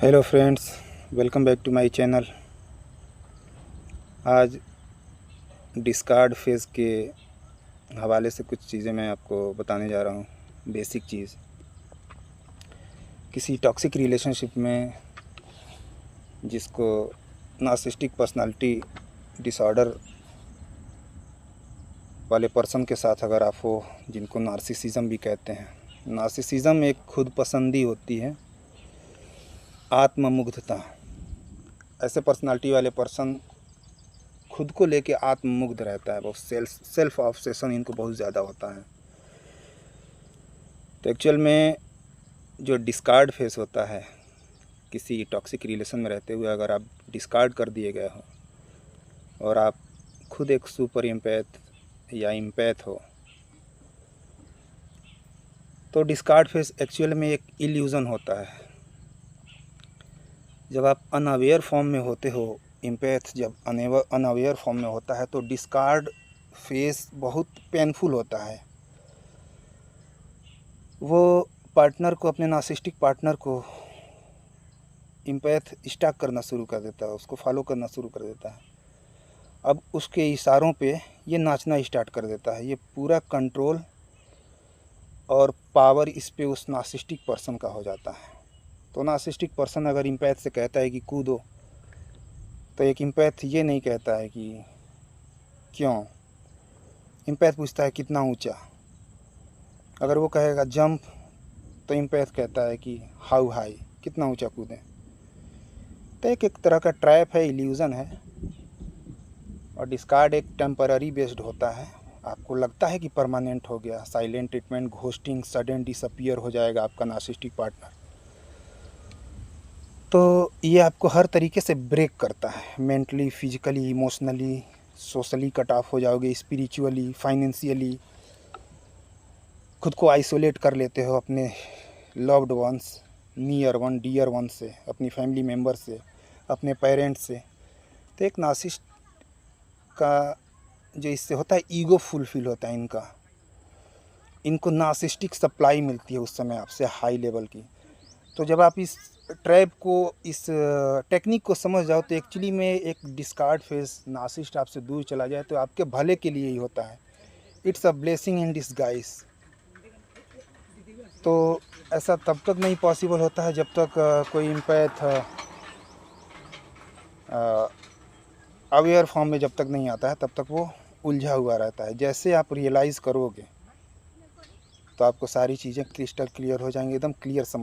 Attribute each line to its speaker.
Speaker 1: Hello friends, welcome back to my channel. आज discard phase के हवाले से कुछ चीज़ें मैं आपको बताने जा रहा हूँ। बेसिक चीज़, किसी टॉक्सिक रिलेशनशिप में जिसको नार्सिसिस्टिक पर्सनालिटी डिसऑर्डर वाले पर्सन के साथ अगर आप हो, जिनको नार्सिसिज्म भी कहते हैं। नार्सिसिज्म एक खुद पसंदी होती है, आत्ममुग्धता। ऐसे पर्सनालिटी वाले पर्सन खुद को लेके आत्ममुग्ध रहता है, वो सेल्फ ऑब्सेशन इनको बहुत ज़्यादा होता है। तो एक्चुअल में जो डिस्कार्ड फेस होता है, किसी टॉक्सिक रिलेशन में रहते हुए अगर आप डिस्कार्ड कर दिए गए हो और आप खुद एक सुपर एम्पैथ या एम्पैथ हो, तो डिस्कार्ड फेस एक्चुअल में एक इल्यूज़न होता है। जब आप अनअवेयर फॉर्म में होते हो, एम्पैथ जब अनअवेयर फॉर्म में होता है, तो डिस्कार्ड फेस बहुत पेनफुल होता है। वो पार्टनर को, अपने नार्सिसिस्टिक पार्टनर को एम्पैथ स्टॉक करना शुरू कर देता है, उसको फॉलो करना शुरू कर देता है। अब उसके इशारों पे ये नाचना स्टार्ट कर देता है। ये पूरा कंट्रोल और पावर इस पे उस नार्सिसिस्टिक पर्सन का हो जाता है। तो नार्सिसिस्टिक पर्सन अगर एम्पैथ से कहता है कि कूदो, तो एक एम्पैथ ये नहीं कहता है कि क्यों। एम्पैथ पूछता है कितना ऊंचा। अगर वो कहेगा जंप, तो एम्पैथ कहता है कि हाउ हाई, कितना ऊंचा कूदें। तो एक तरह का ट्रैप है, इल्यूज़न है। और डिस्कार्ड एक टेम्पररी बेस्ड होता है। आपको लगता है कि परमानेंट हो गया, silent treatment, ghosting, sudden disappear हो जाएगा आपका नार्सिसिस्टिक पार्टनर। तो ये आपको हर तरीके से ब्रेक करता है, mentally, physically, emotionally, socially cut off हो जाओगे, स्पिरिचुअली, फाइनेंशियली खुद को आइसोलेट कर लेते हो अपने loved ones, near one, dear one से, अपनी फैमिली मेम्बर से, अपने पेरेंट्स से। तो एक नार्सिसिस्ट का जो इससे होता है, ईगो फुलफिल होता है इनको नार्सिसिस्टिक सप्लाई मिलती है उस समय आपसे हाई लेवल की। तो जब आप इस ट्रैप को, इस टेक्निक को समझ जाओ, तो एक्चुअली में एक डिस्कार्ड फेस नार्सिसिस्ट आपसे दूर चला जाए तो आपके भले के लिए ही होता है। It's a blessing in disguise. तो ऐसा तब तक नहीं पॉसिबल होता है जब तक कोई एम्पैथ अवेयर फॉर्म में जब तक नहीं आता है, तब तक वो उलझा हुआ रहता है। जैसे आप रियलाइज़ करोगे तो आपको सारी चीज़ें क्रिस्टल क्लियर हो जाएंगी, एकदम क्लियर समझ